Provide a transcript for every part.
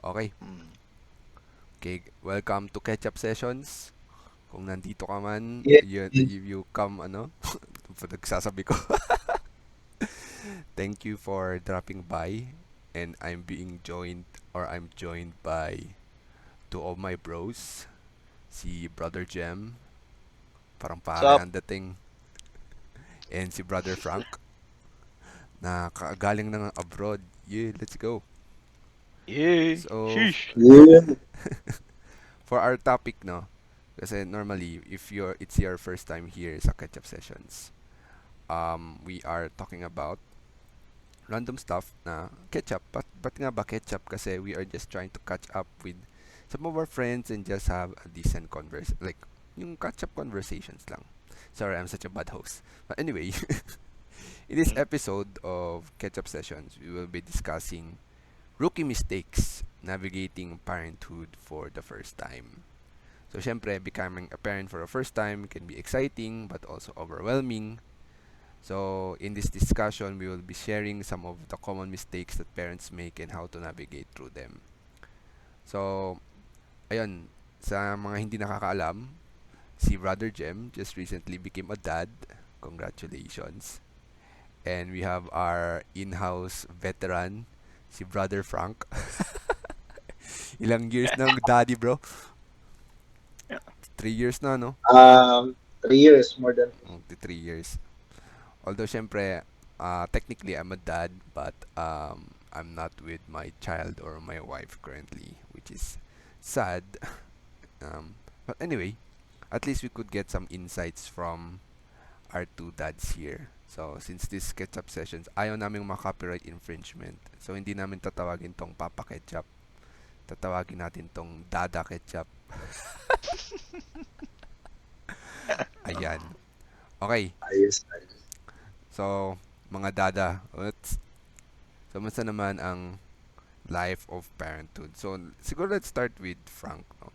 Okay. Mm. Okay, welcome to Ketchup Sessions. Kung nandito ka man, Yeah. you come, nagsasabi ko. Thank you for dropping by. And I'm joined by two of my bros. Si Brother Gem, parang pare Sup? ang dating. And si Brother Frank, na galing ng abroad. Yeah, let's go. Yay! So, Sheesh! Yeah. for our topic, no? Kasi normally, if it's your first time here sa Ketchup Sessions, we are talking about random stuff na ketchup. But nga ba ketchup? Kasi we are just trying to catch up with some of our friends and just have a decent like, yung catch-up conversations lang. Sorry, I'm such a bad host. But anyway, in this Mm. episode of Ketchup Sessions, we will be discussing rookie mistakes, navigating parenthood for the first time. So, syempre, becoming a parent for the first time can be exciting but also overwhelming. So, in this discussion, we will be sharing some of the common mistakes that parents make and how to navigate through them. So, ayun, sa mga hindi nakakaalam, si Brother Jem just recently became a dad. Congratulations. And we have our in-house veteran, si Brother Frank. Ilang years na ang daddy, bro? Yeah. 3 years na, no? 3 years, more than. 3 years. Although, syempre, technically, I'm a dad, but I'm not with my child or my wife currently, which is sad. But anyway, at least we could get some insights from our two dads here. So, since this ketchup sessions, ayaw namin mga copyright infringement. So, hindi namin tatawagin tong Papa Ketchup. Tatawagin natin tong Dada Ketchup. Ayan. Okay. Ayos. So, mga Dada, so, masa naman ang life of parenthood? So, siguro let's start with Frank, no?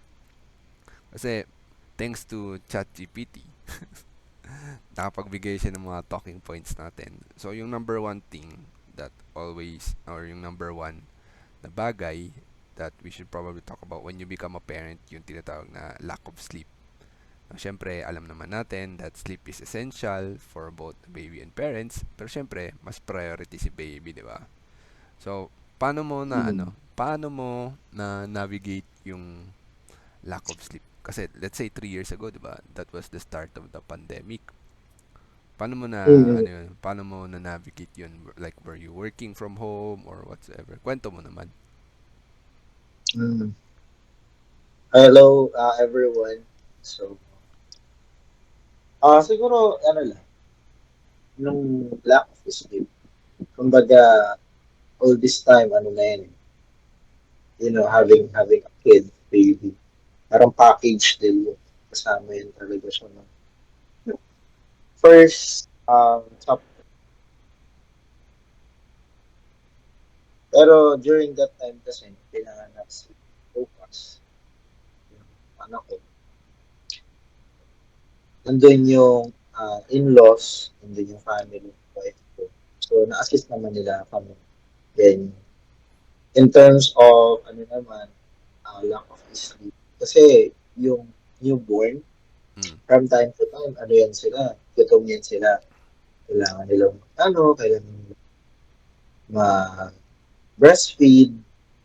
Kasi, thanks to ChatGPT, nakapagbigay siya ng mga talking points natin. So, yung number one thing that always, or yung number one na bagay that we should probably talk about when you become a parent, yung tinatawag na lack of sleep. Siyempre, alam naman natin that sleep is essential for both the baby and parents, pero siyempre, mas priority si baby, di ba? So, Mm. paano mo na navigate yung lack of sleep? Kasi, let's say 3 years ago, di ba? That was the start of the pandemic. Mm. Paano mo na navigate yun? Like, were you working from home or whatsoever? Kwento mo naman. Mm. Hello, everyone. So, siguro, ano lang, nung lack of sleep, kumbaga, all this time, ano na yun, having a kid, baby, parang package din yun. Kasama yun talaga siya. No? First, top. Pero during that time kasi, pinanganak si Focus, yung anak ko, nandun yung in-laws, nandun yung family, wife ko. So, na-assist naman nila kami. Then, in terms of, ano naman, lack of sleep. Kasi, yung newborn, Mm. from time to time, ano yan sila, gutom yan sila. Kailangan nilang, kailangan nilang ma-breastfeed.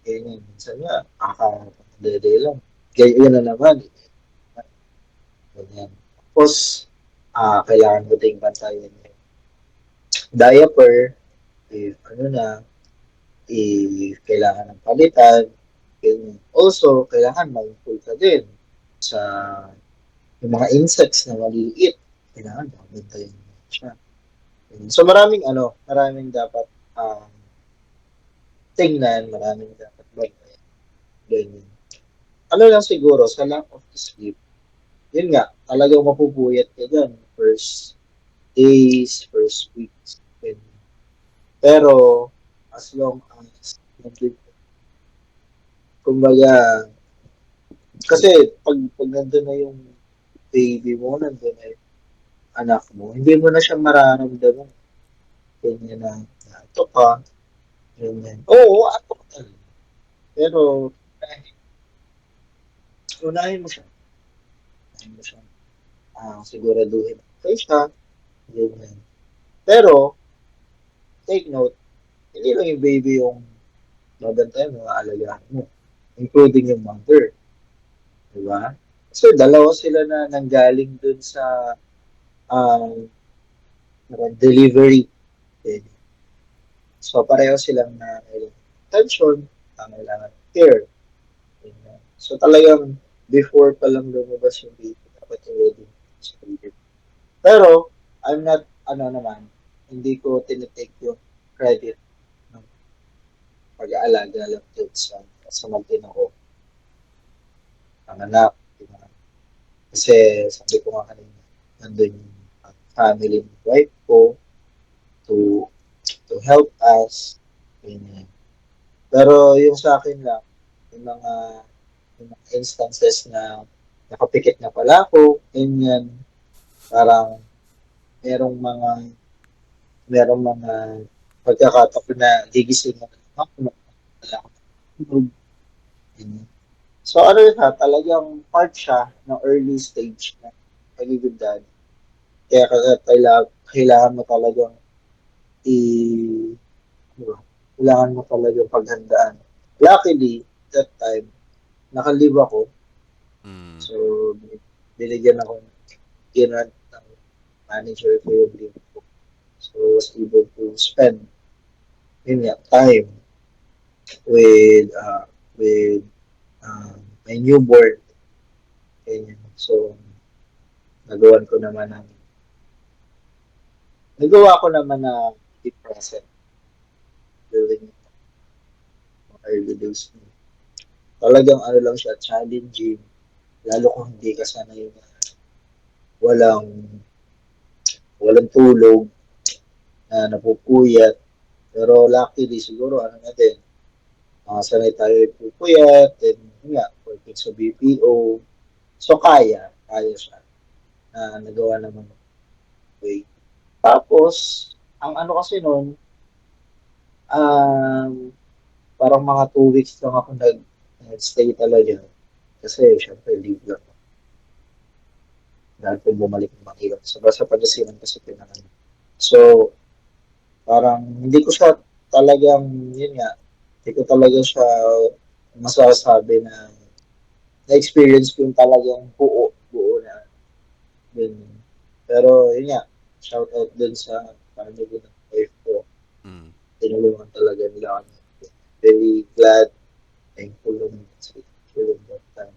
Ganyan, minsan nga, kaka-dede lang. Kaya yun na naman, ganyan. Tapos, kailangan mo ding bantayan yung diaper, if kailangan ng palitan. Ganyan. Also, kailangan mindful ka din sa yung mga insects na maliliit. Kailangan bantayan mo siya. Ganyan. So, maraming dapat tingnan, maraming dapat bantayan. Ganyan. Ano lang siguro, sa lack of sleep, yun nga, talagang mapupuyat ka dyan. First days, first weeks. Ganyan. Pero, as long as, kumbaga, kasi pag nandun na yung baby mo, nandun na yung anak mo, hindi mo na siya mararamdaman. Ganyan na ito pa, ganyan. Oo, ato ka talaga. Pero, unahin mo siya. Unahin mo siya. Siguraduhin okay siya. Ganyan. Pero, take note, hindi lang yung baby yung mabantayan mo, aalagaan mo. Including yung mother. Diba? So, dalawa sila na nanggaling dun sa um, delivery. Okay. So, pareho silang na attention, kailangan care. Ganyan. So, talagang before pa lang lumabas yung baby, dapat ready sa baby. Pero, I'm not, hindi ko tinitake yung credit ng pag-aalaga lang dun sa mag-ina ko, ang anak. Diba? Kasi, sabi ko nga kanina, nandun yung family ng wife ko to help us. Ganyan. Pero yung sa akin lang, yung mga, yung mga instances na nakapikit na pala ako, ganyan, parang merong mga merong mga pagkakataon na gigising na ako, wala akong tulog. Ganyan. So ano yun ha, talagang part siya ng early stage na pagiging dad. Kaya kailangan mo talagang i ano ba, kailangan mo talagang paghandaan. Luckily, that time, nakalive ako. Mm. So, binigyan ako ng grant ng manager ko yung leave ko. So, I was able to spend yun nga, time with with my newborn. Ganyan. So, nagawan ko naman ng nagawa ko naman na be present during mga early days. Talagang ano lang siya, challenging. Lalo kung hindi ka sanay na walang walang tulog, na napupuyat. Pero luckily siguro ano na din, sanay tayo pupuyat, then yun nga, working sa BPO. So kaya siya na nagawa naman ng way. Tapos, ang ano kasi nun, um, parang mga 2 weeks lang ako nag-stay talaga. Kasi syempre leave lang. Dahil kung bumalik ng Manila. Sa Pangasinan kasi pinangalan. So, parang hindi ko siya talagang, yun nga, hindi ko talaga siya masasabi na na-experience ko yung talagang buo na yun. Pero yun nga, shout out dun sa family ng wife ko. Mm. Tinulungan talaga nila kami. Very glad, thankful naman sa during that time.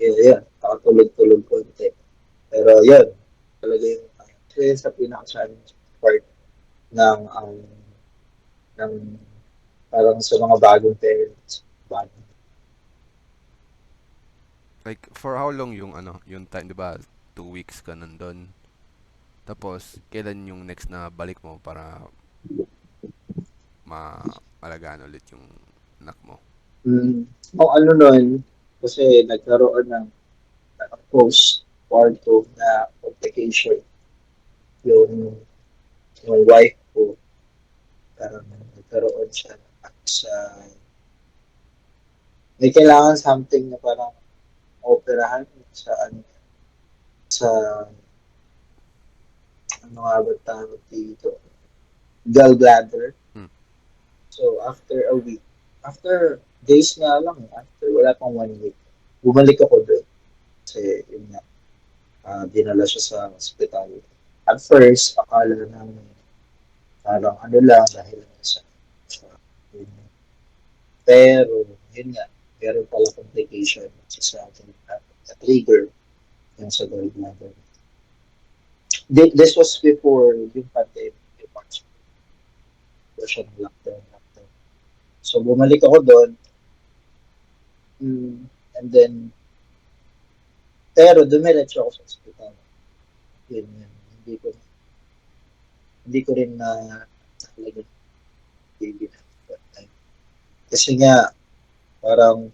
Yun, nakatulog-tulog konti. Pero yun, talaga yung yun sa pinaka-challenge part ng ng parang sa mga bagong parents. Bagong. Like, for how long yung yung time, 'di ba? 2 weeks ka nandun. Tapos, kailan yung next na balik mo para maalagaan ulit yung anak mo? Kung ano nun, kasi nagkaroon ng post-partum na complication yung yung wife ko. Parang nagkaroon siya sa may kailangan something na parang operahan sa sa ano nga ba tawag dito? Gallbladder. Hmm. So, after a week, after days nga lang, after wala pang 1 week, bumalik ako doon. Kasi, yun nga, dinala siya sa hospital. At first, akala namin, parang ano lang, dahil sa yun. Pero, yun nga, meron pala complication sa ating trigger yung sa gallbladder. This was before yung pandemic, yung March. Siya ng lockdown. So, bumalik ako doon. And then, pero dumiretso ako sa hospital. Yun. Hindi ko rin na talaga baby na that time. Kasi nga, parang,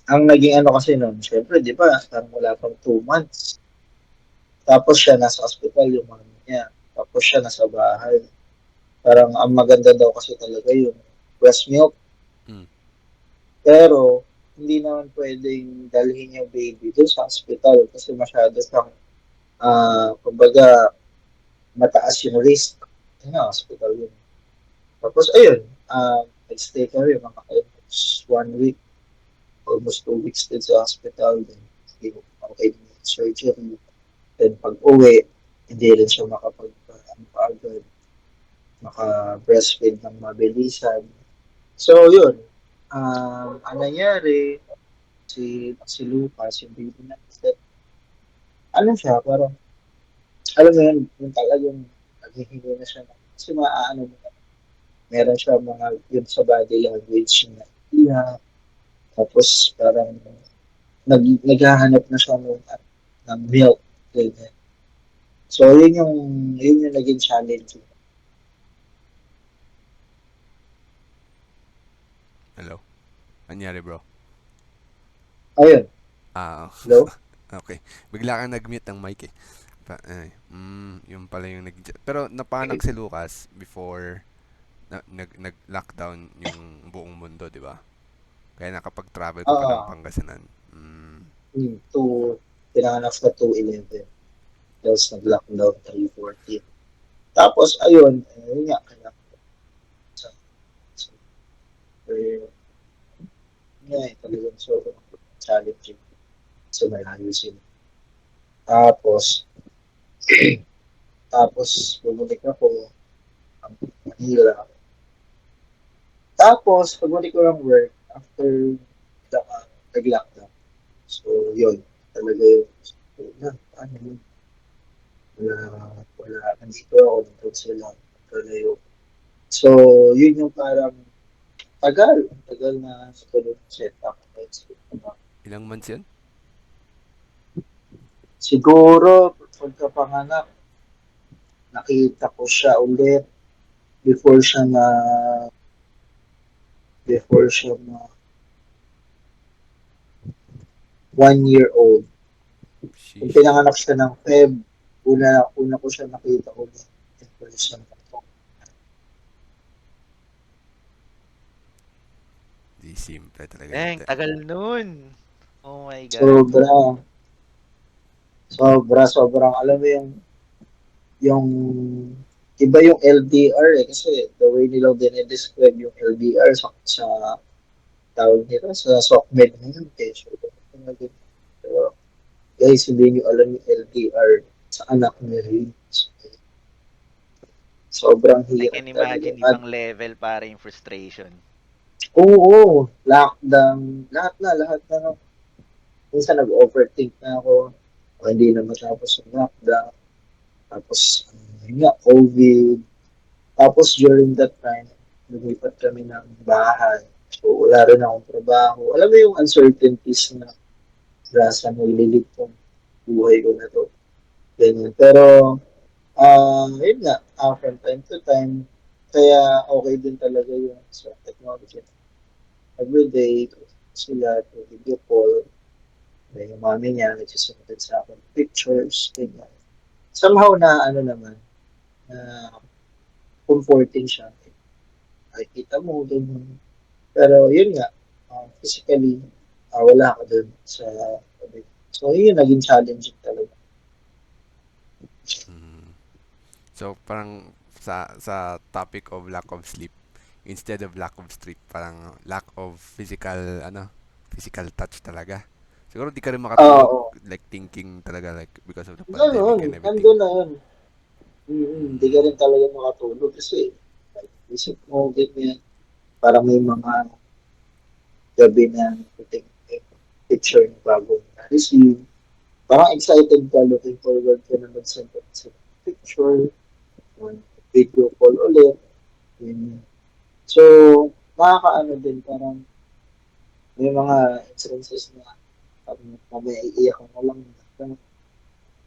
ang naging ano kasi noon, syempre, di ba, parang wala pang 2 months. Tapos siya nasa hospital, yung mami niya. Tapos siya nasa bahay. Parang ang maganda daw kasi talaga yung breast milk. Mm. Pero, hindi naman pwedeng dalhin yung baby doon sa hospital kasi masyado siyang, kumbaga, mataas yung risk. Yun nga, hospital yun. Tapos, ayun, nag-stay kami mga almost 1 week, almost 2 weeks din sa hospital. Then, okay din yung surgery. Then, pag uwi, hindi rin siya agad, maka-breastfeed ng mabilisan. So, yun. Ang nangyari, si Lucas, yung baby na, ano siya, parang, alam mo yun, yung talagang naghihingi na siya. Kasi maaano mo, meron siya mga, yun sa body language na iyak. Tapos, parang, naghahanap na siya ng milk. Ganyan. So, yun yung naging challenge. Hello? Anyari, bro? Ayun, Ah, hello? okay. Bigla kang nag-mute ng mic eh. Yung pala yung pero napanak si Lucas before nag-lockdown yung buong mundo, di ba? Kaya nakapag-travel ka pa ng Ah, Pangasinan. pinanganak sa 2/11. Tapos nag-lockdown 3/14. Tapos, ayun, yun nga, kaya sa, sa, nga talagang sobrang challenging sa malayo sila. Tapos, bumalik ako ang Manila. Tapos, pagbalik ko ng work, after nag-lockdown. So, yun, talaga yun. So, ano yun, nandito ako, nandito sila, kalayo. So, yun yung parang tagal na sa tulong set up. Ilang months yun? Siguro, pagkapanganak, nakita ko siya ulit before siya na before siya na 1 year old. Kung Sheesh. pinanganak siya ng Feb, una ko siya nakita ulit in person. Di simple talaga yun. Dang, tagal nun. Oh my God. Sobra, sobrang, alam mo yung iba yung LDR kasi the way nila dinedescribe yung LDR sa tawag nila sa SOCMED ngayon eh. So, guys, hindi nyo alam yung LDR sa anak ni Rin. So, sobrang I hirap can talaga. imagine At ibang level para yung frustration. oo, lockdown, lahat na. Minsan nag-overthink na ako. O, hindi na matapos yung lockdown. Tapos, yun nga, COVID. Tapos during that time, lumipat kami ng bahay. So, wala rin akong trabaho. Alam mo yung uncertainties na grasa mo ililit kong buhay ko na to. Ganyan. Pero, yun nga, from time to time, kaya okay din talaga yung sa technology. Every day, sila to video call, may yung mami niya, nagsisunod sa akin pictures, ganyan. Somehow na, ano naman, na comforting siya. Ay, kita mo, ganyan. Pero yun nga, physically, wala ka dun sa, so yun yung naging challenging talaga. Mm. So, parang sa topic of lack of sleep, instead of lack of sleep, parang lack of physical touch talaga. Siguro di ka rin makatulog, Oo, like thinking talaga, like because of the pandemic gano'n, and everything. nandun na yun. Hindi ka Mm. rin talaga makatulog kasi like, isip mo, ganyan, parang may mga gabi na puting picture na bagong na-receive. Parang excited ka, looking forward ka na mag-send sa picture, or video call ulit. Ganyan. So, nakakaano din, parang may mga instances na mamaya iiyak ka na lang. Ito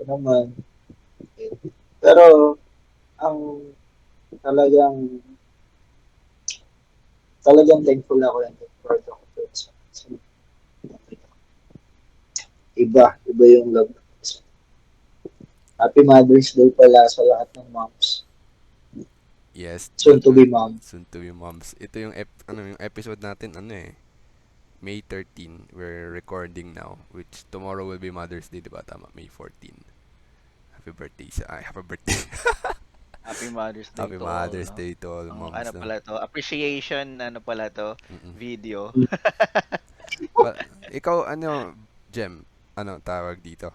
naman. Okay. Pero, ang talagang, talagang thankful ako and proud ako sa iba yung love. Happy Mother's Day pala sa lahat ng moms. Yes, Soon to be mom. soon to be moms. Ito yung yung episode natin May 13, we're recording now, which tomorrow will be Mother's Day, diba? Tama, May 14. Happy birthday happy birthday. Happy Mother's Day Happy to all, Mother's no? Day to all Ano moms, no? pala to? Appreciation, ano pala to? Mm-mm. Video. Well, ikaw, Jem, tawag dito?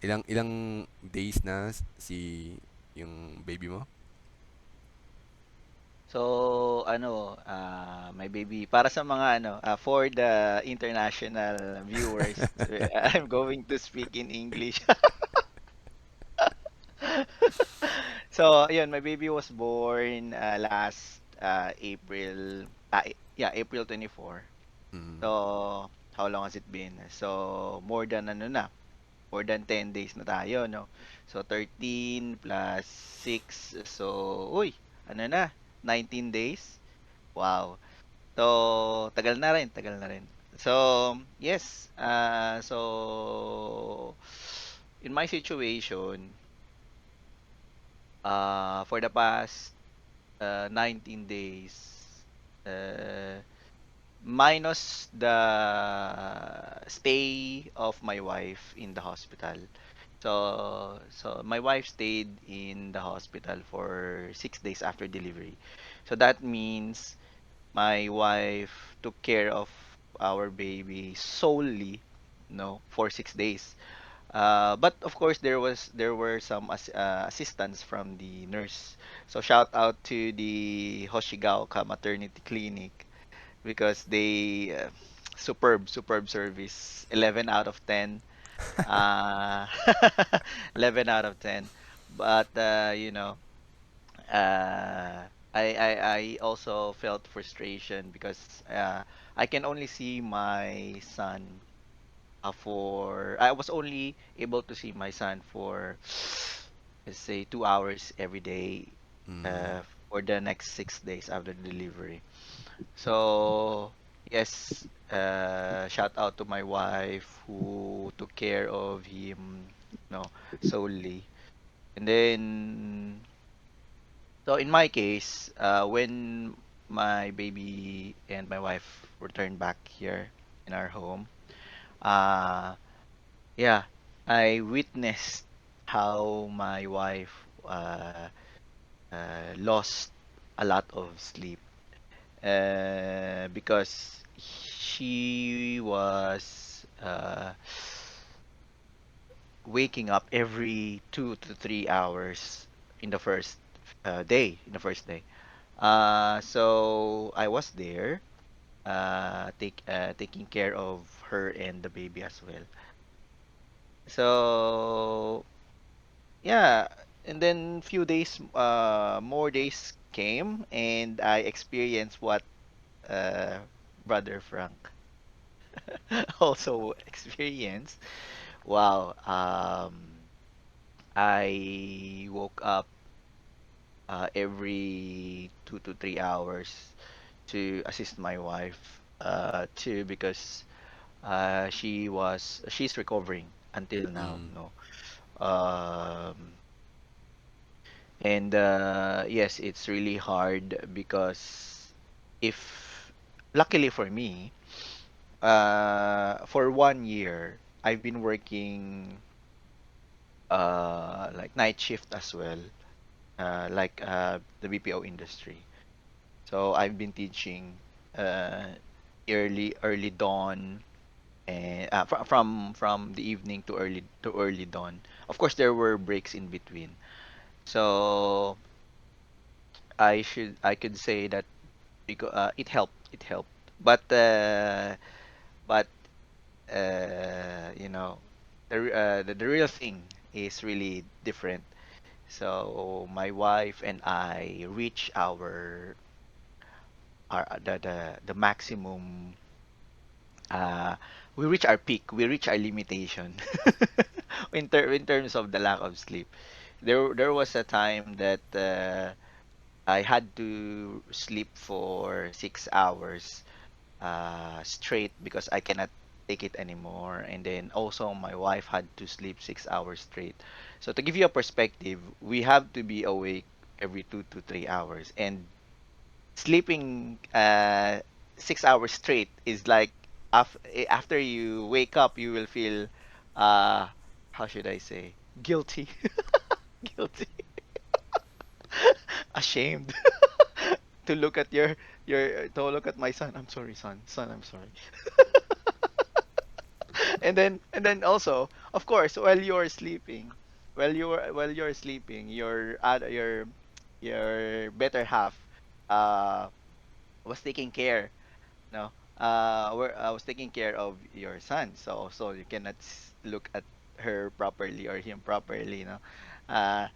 Ilang ilang days na si yung baby mo? So, my baby, para sa mga for the international viewers, I'm going to speak in English. So, yun, my baby was born last April, yeah, April 24. Mm. So, how long has it been? So, more than 10 days na tayo, no? So, 13 plus 6, so, uy, ano na, 19 days? Wow. So, tagal na rin. So, yes, so, in my situation, for the past 19 days, uh, minus the stay of my wife in the hospital. So my wife stayed in the hospital for 6 days after delivery. So that means my wife took care of our baby solely, no, for 6 days. But of course there were some assistance from the nurse. So shout out to the Hoshigaoka Maternity Clinic because they superb service, 11 out of 10. uh 11 out of 10. But I also felt frustration because I can only see my son for I was only able to see my son for let's say 2 hours every day Mm. uh for the next 6 days after delivery. So, yes, shout out to my wife who took care of him, solely. And then, so in my case, when my baby and my wife returned back here in our home, uh, yeah, I witnessed how my wife lost a lot of sleep because she was waking up every 2 to 3 hours in the first day. So I was there, taking care of her and the baby as well. So yeah, and then more days came, and I experienced what Brother Frank also experienced. Wow. I woke up every 2 to 3 hours to assist my wife too because she's recovering until now, Mm. no. And yes, it's really hard because if luckily for me, for 1 year I've been working like night shift as well, like the BPO industry. So I've been teaching uh, early dawn and from the evening to early dawn. Of course, there were breaks in between. So I could say that because it helped, but but you know the real thing is really different. So my wife and I reach our the maximum. uh we reach our peak, we reach our limitation in terms of the lack of sleep. There was a time that I had to sleep for 6 hours straight because I cannot take it anymore, and then also my wife had to sleep 6 hours straight. So to give you a perspective, we have to be awake every 2 to 3 hours, and sleeping 6 hours straight is like after you wake up, you will feel, uh, how should I say, guilty, guilty, ashamed to look at to look at my son. I'm sorry, son, I'm sorry. And then also, of course, while you're sleeping, your better half uh was taking care, no, was taking care of your son, so you cannot look at her properly or him properly, uh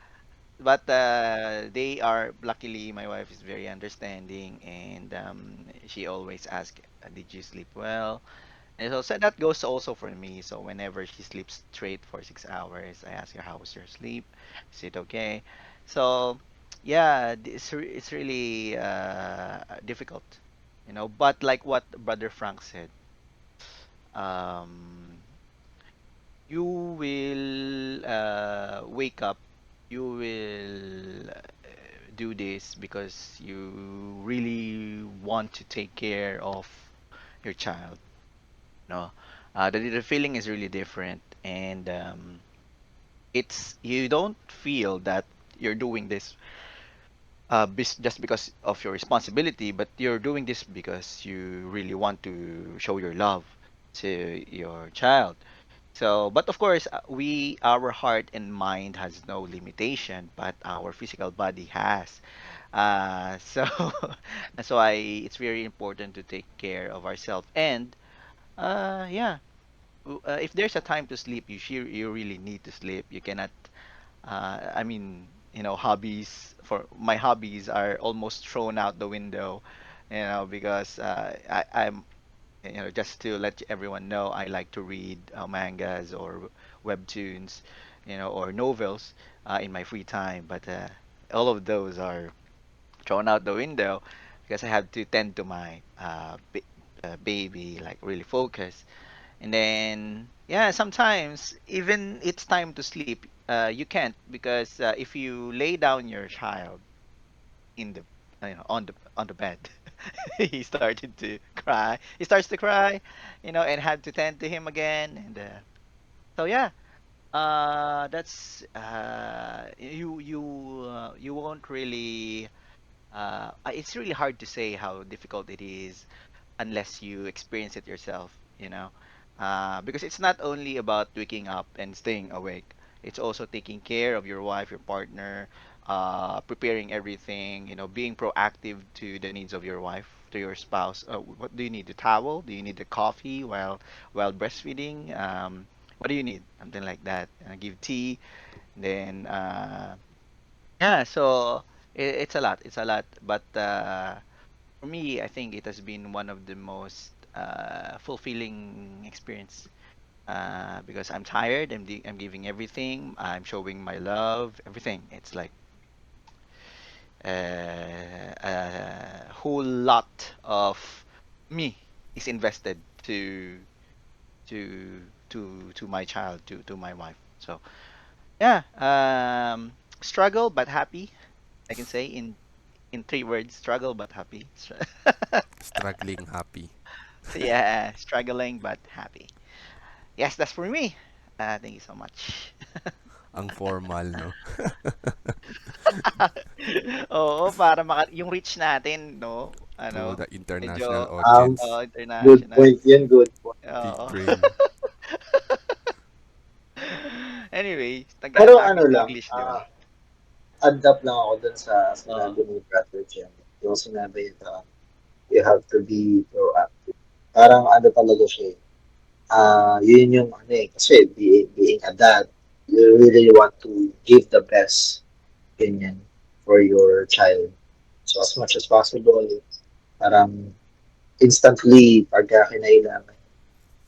but they are luckily, my wife is very understanding, and she always asks, did you sleep well? And so that goes also for me. So whenever she sleeps straight for 6 hours, I ask her, how was your sleep? Is it okay? So yeah, it's really difficult, but like what Brother Frank said, um, you will wake up, you will do this because you really want to take care of your child. No, the feeling is really different, and it's you don't feel that you're doing this just because of your responsibility, but you're doing this because you really want to show your love to your child. So, but of course, our heart and mind has no limitation, but our physical body has. So that's why it's very important to take care of ourselves. And yeah, if there's a time to sleep, you really need to sleep. You cannot. I mean, hobbies for my hobbies are almost thrown out the window, because just to let everyone know, I like to read mangas or webtoons, or novels in my free time. But all of those are thrown out the window because I have to tend to my baby, like really focus. And then, yeah, sometimes even it's time to sleep, you can't because if you lay down your child in the, on the bed, he started to cry. He starts to cry, and had to tend to him again. And so yeah, that's you won't really. It's really hard to say how difficult it is unless you experience it yourself, because it's not only about waking up and staying awake. It's also taking care of your wife, your partner, preparing everything, being proactive to the needs of your wife, to your spouse. What do you need? The towel? Do you need the coffee while breastfeeding? What do you need? Something like that. Give tea. Then yeah, so it's a lot. It's a lot, but for me, I think it has been one of the most fulfilling experience because I'm tired. I'm giving everything. I'm showing my love. Everything. It's like a whole lot of me is invested to my child, to my wife. So yeah, struggle but happy. I can say in 3 words: struggle but happy. Struggling happy. Yeah, struggling but happy. Yes, that's for me. Thank you so much. Ang formal, no? Oo, para yung reach natin, no? To Ano, the international medyo Um, audience. good international. point yun, good point. Big Oo. brain. Anyway, Pero ano lang, Taglish, di ba? add up lang ako dun sa Oo. sinabi ni Brother Jem. Yung sinabi na you have to be proactive. Parang ano talaga siya eh. Yun yung ano eh. Kasi being a dad, you really want to give the best ganyan for your child. So as much as possible, parang instantly pagka kinailangan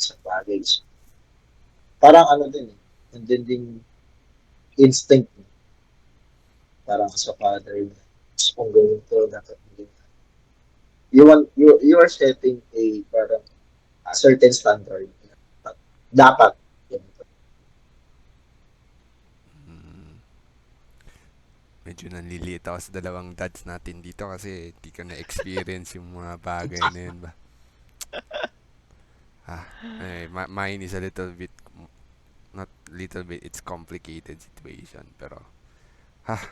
sa bagay. So, parang ano din eh. Nandun din instinct mo. Parang sa father na gusto kong gawin to, dapat hindi. You are setting a parang a certain standard. Dapat. Ganito. Mm, medyo nanliliit ako sa dalawang dads natin dito kasi di ko na-experience yung mga bagay na yun ba. Ah, mine is a little bit, not little bit, it's complicated situation. Pero, ha,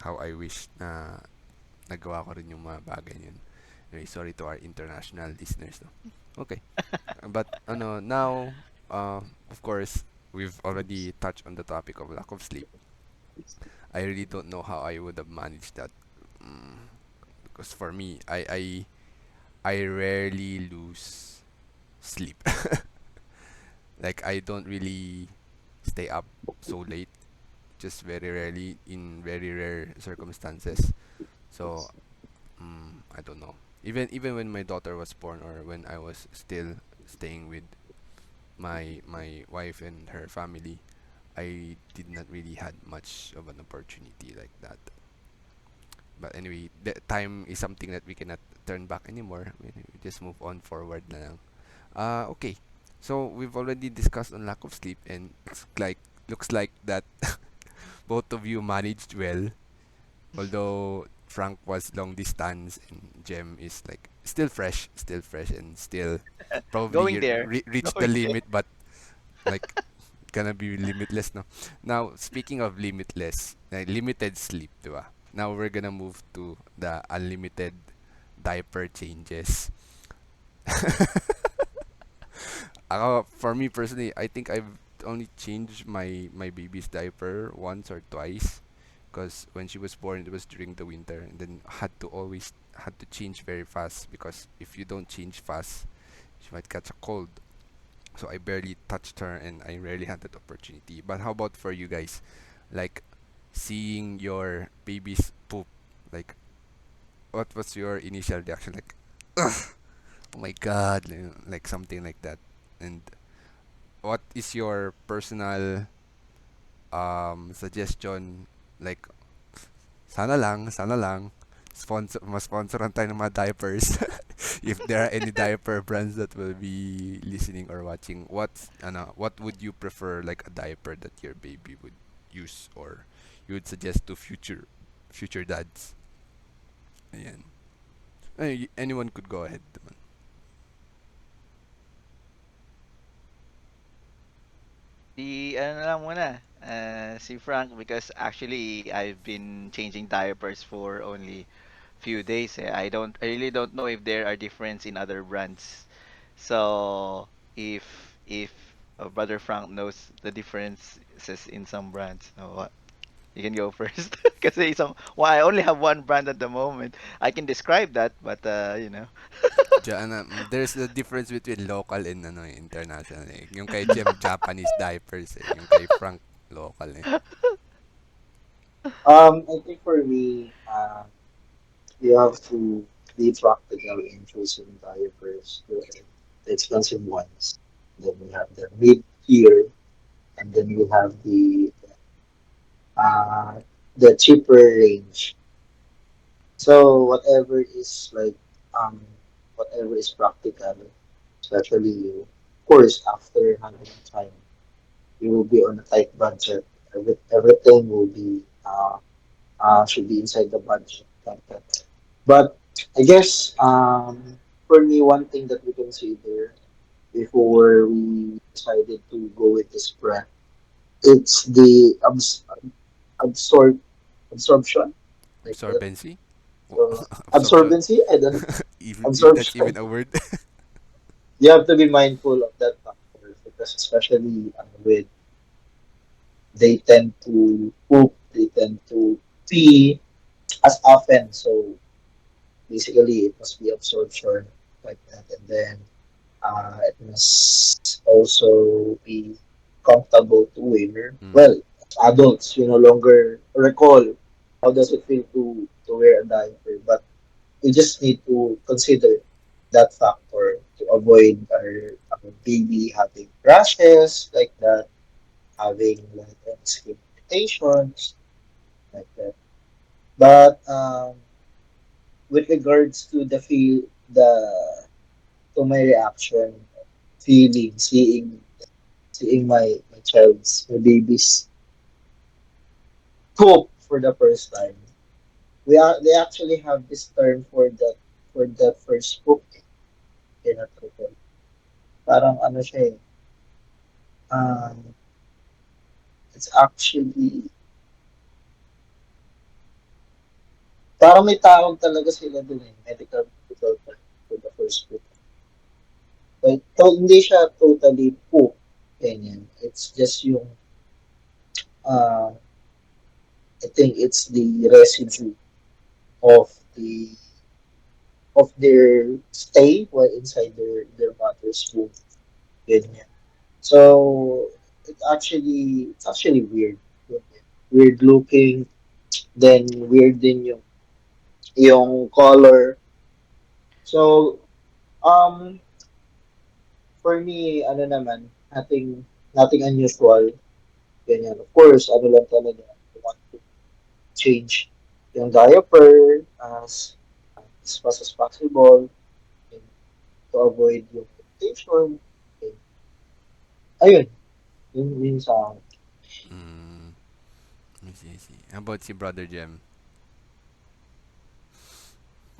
how I wish na nagawa ko rin yung mga bagay yun. Anyway, sorry to our international listeners. No? Okay. But, now, of course, we've already touched on the topic of lack of sleep. I really don't know how I would have managed that. Mm, because for me, I rarely lose sleep. Like, I don't really stay up so late, just very rarely in very rare circumstances. So, I don't know. Even when my daughter was born, or when I was still staying with my wife and her family, I did not really had much of an opportunity like that. But anyway, the time is something that we cannot turn back anymore. We just move on forward na lang. Okay. So we've already discussed on lack of sleep, and looks like that both of you managed well. Although Frank was long distance and Jem is like still fresh, and still Going probably there. reach the Going there. limit, but like gonna be limitless no. Now speaking of limitless, limited sleep, diba? Now we're gonna move to the unlimited diaper changes. For me personally, I think I've only changed my baby's diaper once or twice, because when she was born, it was during the winter, and then had to change very fast, because if you don't change fast, she might catch a cold. So I barely touched her, and I rarely had that opportunity. But how about for you guys? Like, seeing your baby's poop, like, what was your initial reaction? Like, ugh, oh my god, like something like that. And what is your personal suggestion? Like, sana lang, ma-sponsoran tayo ng mga diapers. If there are any diaper brands that will be listening or watching, what would you prefer, like a diaper that your baby would use, or you would suggest to future dads? Ayan. Anyone could go ahead naman. Si ano lang muna, si Frank, because actually I've been changing diapers for only few days. I really don't know if there are difference in other brands. So if Brother Frank knows the differences in some brands, what? You can go first. Kasi I only have one brand at the moment. I can describe that, but There's a difference between local and international eh. Yung kay Jem, Japanese diapers eh. Yung kay Frank, local eh. I think for me, you have to be practical in choosing diapers. The expensive ones. Then we have the mid tier, and then we have uh, the cheaper range. So whatever is practical, especially you, of course, after having time, you will be on a tight budget. Everything will be should be inside the budget like that. But I guess for me, one thing that we consider before we decided to go with this brand, it's the absorb absorption like that. Absorbency? So Absorption? absorbency, I don't If that's absorption. even a word. You have to be mindful of that factor because especially with they tend to poop, they tend to pee as often. So basically, it must be absorption like that, and then it must also be comfortable to wear. Mm. Well, as adults, we no longer recall how does it feel to wear a diaper, but we just need to consider that factor to avoid our baby having rashes like that, having like any skin irritations like that. But with regards to the feel, the to my reaction, feeling, seeing my child's, my baby's poop for the first time. They actually have this term for that first poop. Cannot recall. parang ano siya eh, um, it's actually, parang may tawag talaga sila dun eh, medical term for the first poop. Like, hindi siya totally poop, ganyan. It's just yung, uh, I think it's the residue of the of their stay while inside their mother's womb. Ganyan. So it's actually weird. Weird looking, then weird din yung color. So for me ano naman, nothing unusual. Ganyan. Of course, ano lang talaga, you want to change yung diaper as fast as possible and to avoid yung irritation. And, ayun, yun sa akin. Mm, I see, I see. How about si Brother Jem?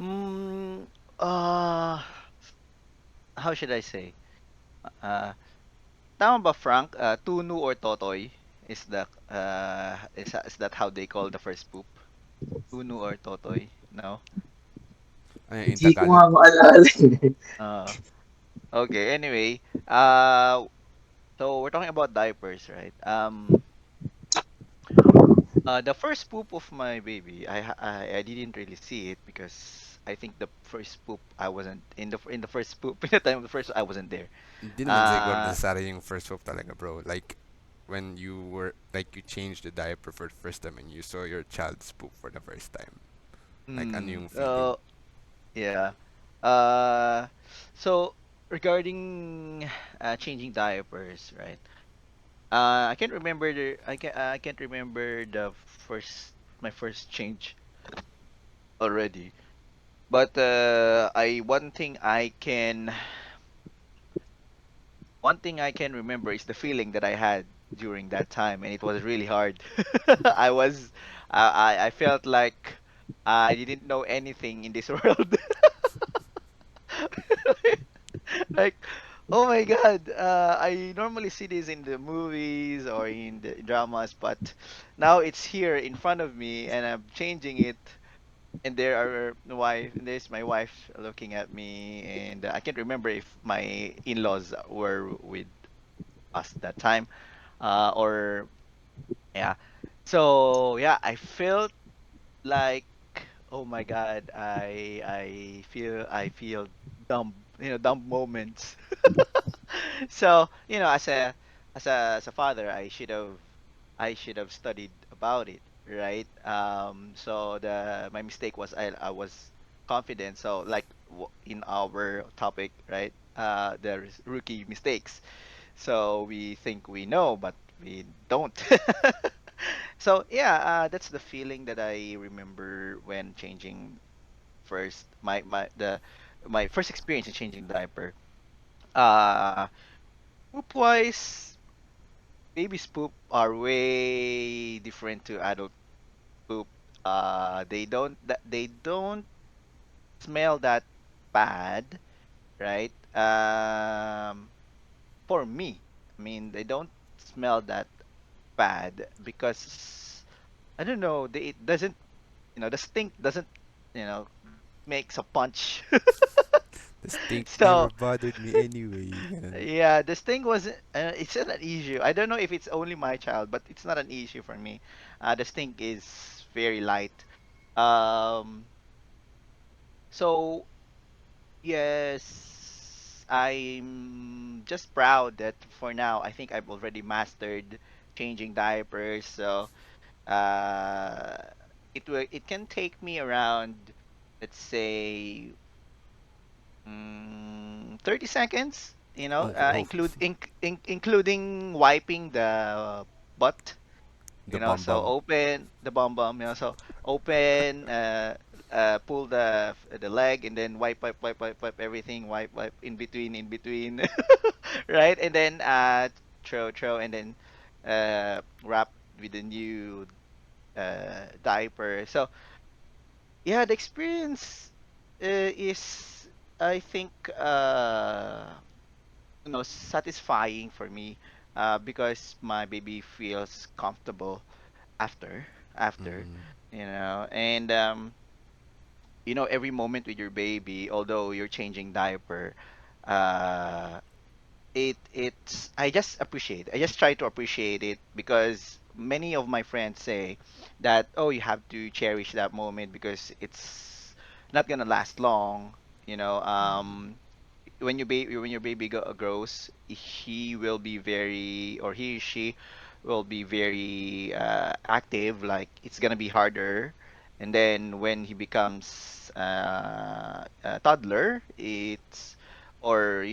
Mm, uh, how should I say? Uh, Tama ba, Frank? Tunu or Totoy is that how they call the first poop? Tunu or Totoy? No. Ano in Hindi ko nga Tagalog? maalala eh. Uh, okay. Anyway, uh, so we're talking about diapers, right? The first poop of my baby, I didn't really see it because I think the first poop I wasn't in the first poop in the time of the first I wasn't there. Hindi naman siguro Uh, necessary yung first poop talaga, bro. Like, when you were, like, you changed the diaper for the first time and you saw your child's poop for the first time. Like, ano hmm. yung feeling? Yeah. Uh, so regarding changing diapers, right? I can't remember the first my first change already. But I one thing I can remember is the feeling that I had during that time, and it was really hard. I was I felt like I didn't know anything in this world. Like, oh my God, I normally see this in the movies or in the dramas, but now it's here in front of me and I'm changing it. And there's my wife looking at me, and I can't remember if my in-laws were with us that time, or yeah. So yeah, I felt like, oh my God, I feel dumb, dumb moments. So, as a father, I should have studied about it, right? So the my mistake was I was confident. So like in our topic, right? There's rookie mistakes. So we think we know, but we don't. So yeah, that's the feeling that I remember when changing first my first experience in changing diaper. Uh, Poop wise, baby's poop are way different to adult poop. They don't smell that bad, right? For me, I mean, they don't smell that bad because I don't know. It doesn't, the stink doesn't, makes a punch. The stink never So bothered me anyway. Ganun. yeah, this thing was it's not an issue. I don't know if it's only my child, but it's not an issue for me. The stink is very light. Um, so yes, I'm just proud that for now I think I've already mastered changing diapers. So uh, it can take me around, let's say, 30 seconds, Oh, wow. including wiping the butt, The bum so bum. open the bum, so open, pull the leg and then wipe everything, wipe in between, right? And then throw and then wrap with the new diaper. So yeah, the experience is, I think, satisfying for me, because my baby feels comfortable after after Mm. and every moment with your baby, although you're changing diaper, uh it's I just try to appreciate it, because many of my friends say that, oh, you have to cherish that moment because it's not gonna last long. you know um when your baby grows, he will be very, or he or she will be very active. Like, it's gonna be harder, and then when he becomes a toddler, it's or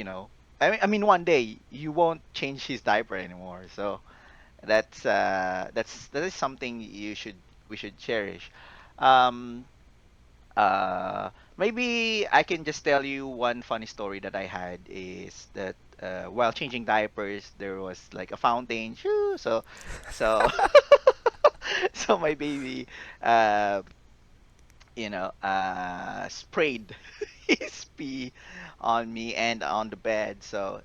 I mean, one day you won't change his diaper anymore. So that is something we should cherish. Um, Maybe I can just tell you one funny story that I had, is that while changing diapers, there was like a fountain. Shoo! So, so my baby, uh, sprayed his pee on me and on the bed. So,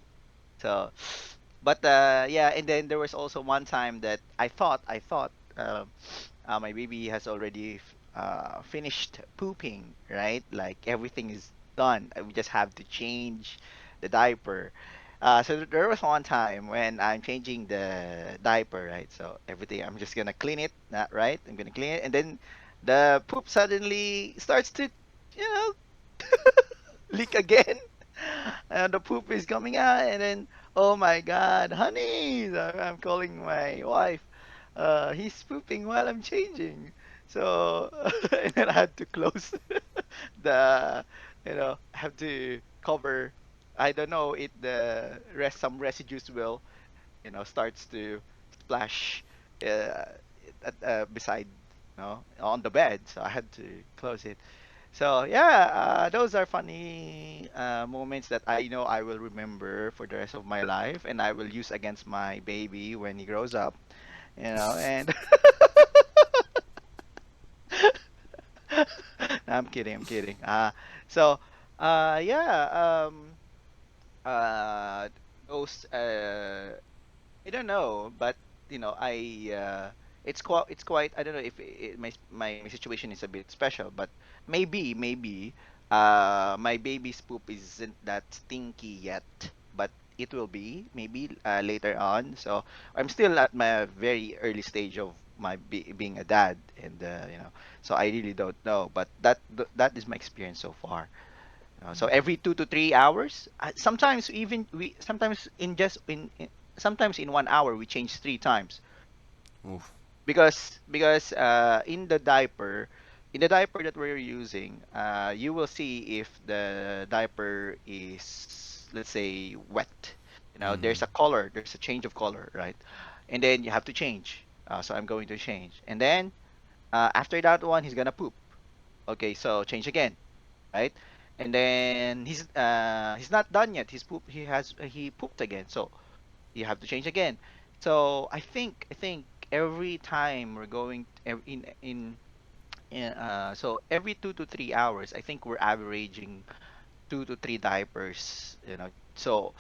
but yeah, and then there was also one time that I thought my baby has already finished pooping, right? Like, everything is done. We just have to change the diaper. So there was one time when I'm changing the diaper, right? So everything, I'm just gonna clean it, right? I'm gonna clean it, and then the poop suddenly starts to, you know, leak again. And the poop is coming out, and then, oh my God, honey, so I'm calling my wife. He's pooping while I'm changing. So, and then I had to close the, I have to cover. I don't know, some residues will, starts to splash uh, beside, on the bed. So I had to close it. So yeah, those are funny moments that I know I will remember for the rest of my life, and I will use against my baby when he grows up. And No, I'm kidding, I'm kidding. So yeah, uh, those I don't know, but I it's quite, I don't know if my situation is a bit special, but maybe my baby's poop isn't that stinky yet, but it will be maybe later on. So I'm still at my very early stage of being a dad, and so I really don't know, but that is my experience so far. So every 2 to 3 hours, sometimes sometimes in 1 hour we change 3 times, Oof. because in the diaper that we're using, you will see if the diaper is, let's say, wet. Mm. There's a change of color, right? And then you have to change. So I'm going to change, and then after that one, he's gonna poop. Okay, so change again, right? And then he's not done yet. He pooped again, so you have to change again. So I think every time we're going so every 2 to 3 hours, I think we're averaging 2 to 3 diapers. So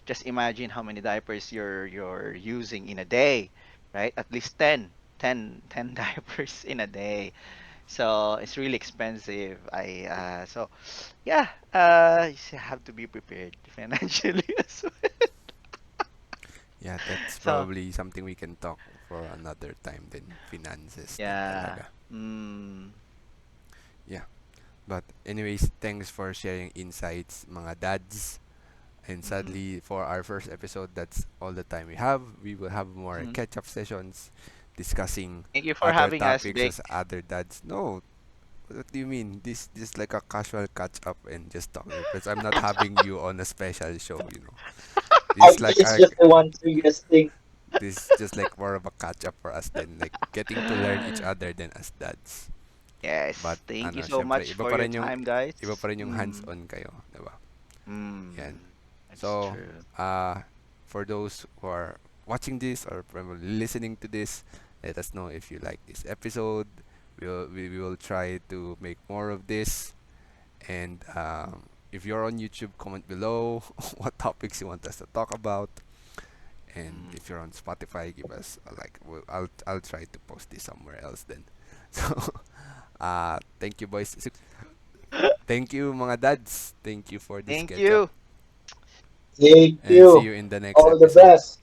just imagine how many diapers you're using in a day, right? At least 10 diapers in a day. So it's really expensive. So yeah, you have to be prepared financially as well. Yeah, that's So probably something we can talk for another time then. Finances din yeah. talaga. Mm, Yeah. But anyways, thanks for sharing insights, mga dads. And mm-hmm, sadly, for our first episode, that's all the time we have. We will have more mm-hmm. catch-up sessions discussing Thank you for other having us, topics Vic. as other dads. No, what do you mean? This just like a casual catch-up and just talking. Because I'm not having you on a special show. I This like it's our just the one suggesting. this just like more of a catch-up for us then like getting to learn each other then as dads. But Yes, thank you ano, so syempre much for your time, iba guys. pa rin yung hands-on kayo, 'di ba? Yan. That's So, true. for those who are watching this or probably listening to this, let us know if you like this episode. We will try to make more of this, and If you're on YouTube, comment below what topics you want us to talk about. And Mm. if you're on Spotify, give us a like. I'll try to post this somewhere else then. So, thank you, boys. Thank you, mga dads. Thank you for this Thank catch up. you. Thank And see you. you in the next All the episode. best.